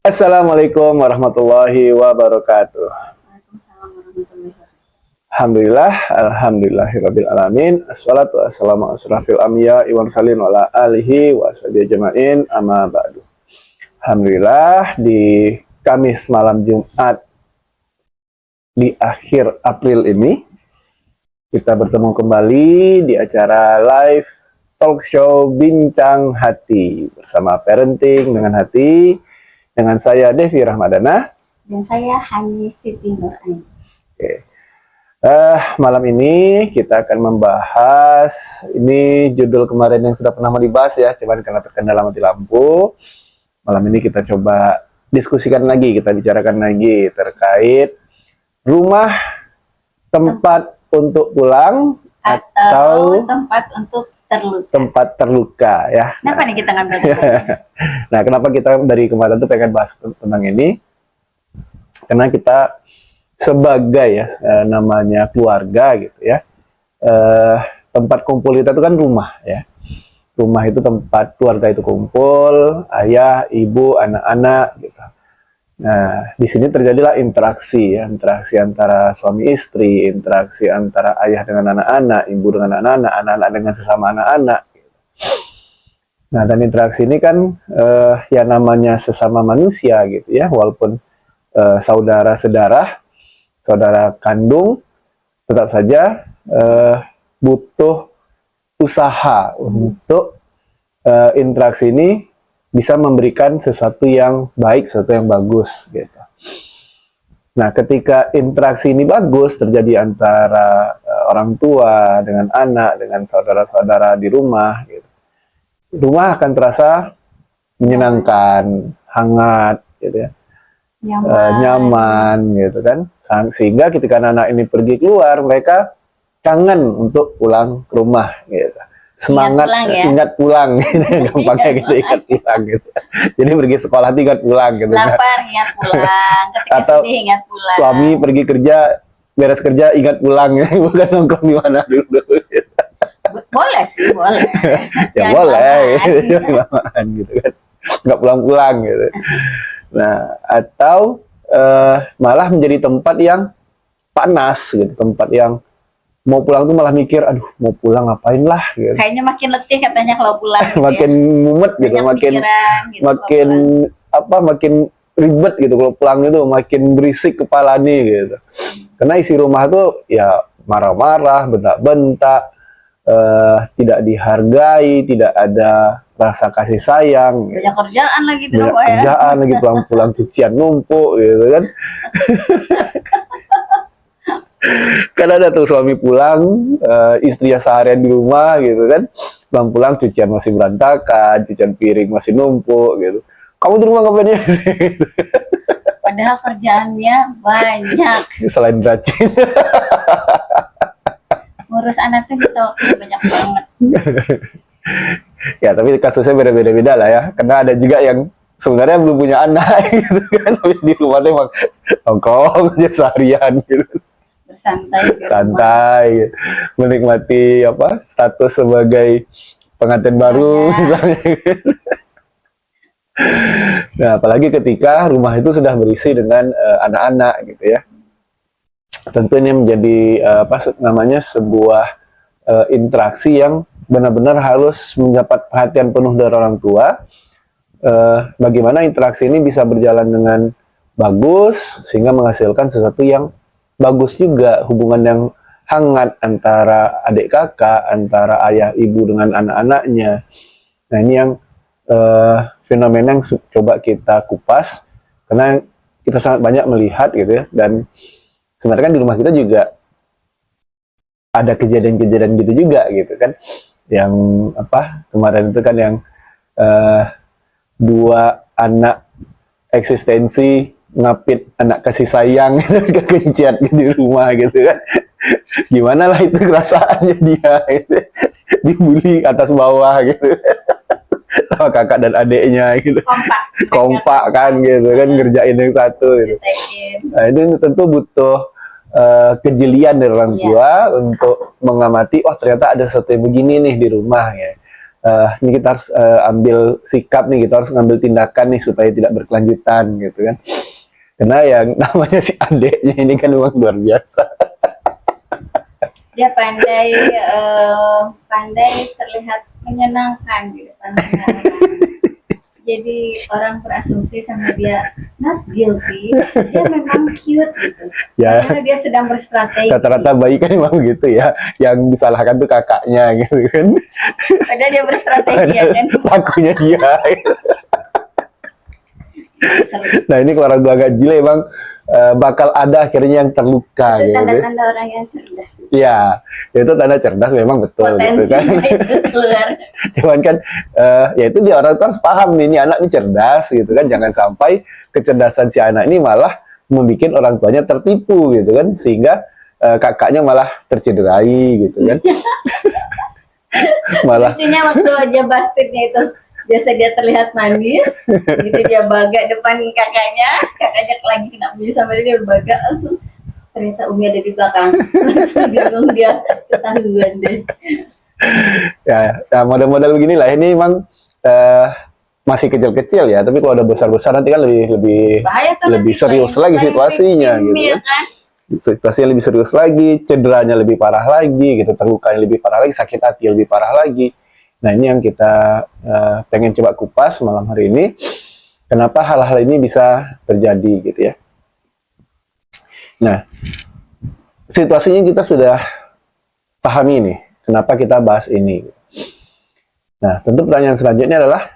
Assalamualaikum warahmatullahi wabarakatuh. Waalaikumsalam warahmatullahi wabarakatuh. Alhamdulillah, alhamdulillahirabbil alamin. Assalatu wassalamu ala asrofil anbiya wal mursalin wa ala alihi wa sahbihi ajmain. Amma ba'du. Alhamdulillah, di Kamis malam Jumat di akhir April ini kita bertemu kembali di acara live talk show Bincang Hati bersama Parenting dengan Hati dengan saya Devi Rahmadana Dan saya Hani Siti Nuraini. Oke. Malam ini kita akan membahas, ini judul kemarin yang sudah pernah dibahas ya, cuman karena terkendala mati lampu. Malam ini kita coba diskusikan lagi, kita bicarakan lagi terkait rumah tempat untuk pulang atau tempat untuk terluka. tempat terluka ya. Kenapa nih kita ngambil Nah, kenapa kita dari kemarin tuh pengen bahas tentang ini? Karena kita sebagai ya namanya keluarga gitu ya, tempat kumpul kita itu kan rumah ya. Rumah itu tempat keluarga itu kumpul, ayah, ibu, anak-anak gitu. Nah, di sini terjadilah interaksi ya, interaksi antara suami istri, interaksi antara ayah dengan anak-anak, ibu dengan anak-anak, anak-anak dengan sesama anak-anak. Nah, dan interaksi ini kan ya namanya sesama manusia gitu ya, walaupun saudara sedarah, saudara kandung, tetap saja butuh usaha untuk interaksi ini bisa memberikan sesuatu yang baik, sesuatu yang bagus gitu. Nah, ketika interaksi ini bagus terjadi antara orang tua dengan anak, dengan saudara-saudara di rumah gitu. Rumah akan terasa menyenangkan, hangat gitu ya. Nyaman gitu kan. Sehingga ketika anak-anak ini pergi keluar, mereka kangen untuk pulang ke rumah gitu. Semangat ingat pulang gitu, gampangnya gitu, ingat pulang gitu. Jadi pergi sekolah ingat pulang gitu. Lapar ingat pulang, ketika atau sedih ingat pulang. Suami pergi kerja, beres kerja ingat pulang ya, bukan nongkrong di mana dulu. Boleh sih, boleh. Ya boleh, gitu kan. Nggak pulang-pulang gitu. Nah, atau malah menjadi tempat yang panas gitu, tempat yang mau pulang tuh malah mikir, aduh mau pulang ngapain lah gitu. Kayaknya makin letih katanya kalau pulang gitu makin mumet gitu, makin gitu, makin ribet gitu kalau pulang itu, makin berisik kepala nih gitu. Karena isi rumah tuh ya marah-marah, bentak-bentak, tidak dihargai, tidak ada rasa kasih sayang. Banyak kerjaan lagi di rumah ya. Banyak kerjaan lagi, pulang-pulang cucian numpuk gitu kan. Kan ada tuh suami pulang, istrinya seharian di rumah gitu kan, pulang-pulang cucian masih berantakan, cucian piring masih numpuk gitu. Kamu di rumah ngapain ya? Padahal kerjaannya banyak. Selain rajin. Ngurus anak tuh gitu banyak banget. Ya, tapi kasusnya beda-beda lah ya. Karena ada juga yang sebenarnya belum punya anak gitu kan, tapi di rumah tuh emang nongkrong aja seharian gitu. Santai, menikmati status sebagai pengantin baru misalnya. Nah, apalagi ketika rumah itu sudah berisi dengan anak-anak gitu ya. Tentu ini menjadi sebuah interaksi yang benar-benar harus mendapat perhatian penuh dari orang tua. Bagaimana interaksi ini bisa berjalan dengan bagus sehingga menghasilkan sesuatu yang bagus juga, hubungan yang hangat antara adik kakak, antara ayah ibu dengan anak-anaknya. Nah, ini yang fenomena yang coba kita kupas, karena kita sangat banyak melihat gitu ya, dan sebenarnya kan di rumah kita juga ada kejadian-kejadian gitu juga gitu kan, yang kemarin itu kan yang dua anak eksistensi ngapit anak kasih sayang kekencet di rumah gitu kan. Gimana lah itu kerasaannya dia gitu. Dibully atas bawah gitu sama kakak dan adiknya gitu, kompak kan gitu kan, ngerjain yang satu gitu. Nah, itu tentu butuh kejelian dari orang tua untuk mengamati, oh ternyata ada sesuatu yang begini nih di rumah ya. ini kita harus ambil sikap nih, kita harus ngambil tindakan nih supaya tidak berkelanjutan gitu kan. Karena yang namanya si adeknya ini kan memang luar biasa. Dia pandai pandai terlihat menyenangkan di depan semua orang. Jadi orang berasumsi sama dia not guilty, dia memang cute gitu. Ya, Karena dia sedang berstrategi. rata-rata bayi kan memang gitu ya. Yang disalahkan tuh kakaknya gitu kan. Padahal dia berstrategi ya kan. Lakunya dia. Seru. Nah ini kalau orang tua gajile emang bakal ada akhirnya yang terluka Itu gitu. tanda-tanda orang yang cerdas. Ya, itu tanda cerdas memang betul gitu kan. Potensinya itu keluar. Cuman kan ya itu dia orang tua harus paham nih, ini anak ini cerdas gitu kan. Jangan sampai kecerdasan si anak ini malah membuat orang tuanya tertipu gitu kan, sehingga kakaknya malah tercederai gitu kan. Malah Lucunya waktu aja bastidnya itu biasa dia terlihat manis, gitu dia baga depan kakaknya lagi kena bunyi sama dia berbaga langsung ternyata Umi ada di belakang, langsung bingung dia ketahuan deh. ya, ya model-model beginilah ini memang masih kecil-kecil ya, tapi kalau udah besar-besar nanti kan lebih Bahaya kan lebih nanti serius lagi main situasinya victim, gitu ya kan. kan. Situasinya lebih serius lagi, cederanya lebih parah lagi gitu, terlukanya lebih parah lagi, sakit hati lebih parah lagi. Nah ini yang kita pengen coba kupas malam hari ini, kenapa hal-hal ini bisa terjadi gitu ya. Nah situasinya kita sudah pahami nih, kenapa kita bahas ini. Nah tentu pertanyaan selanjutnya adalah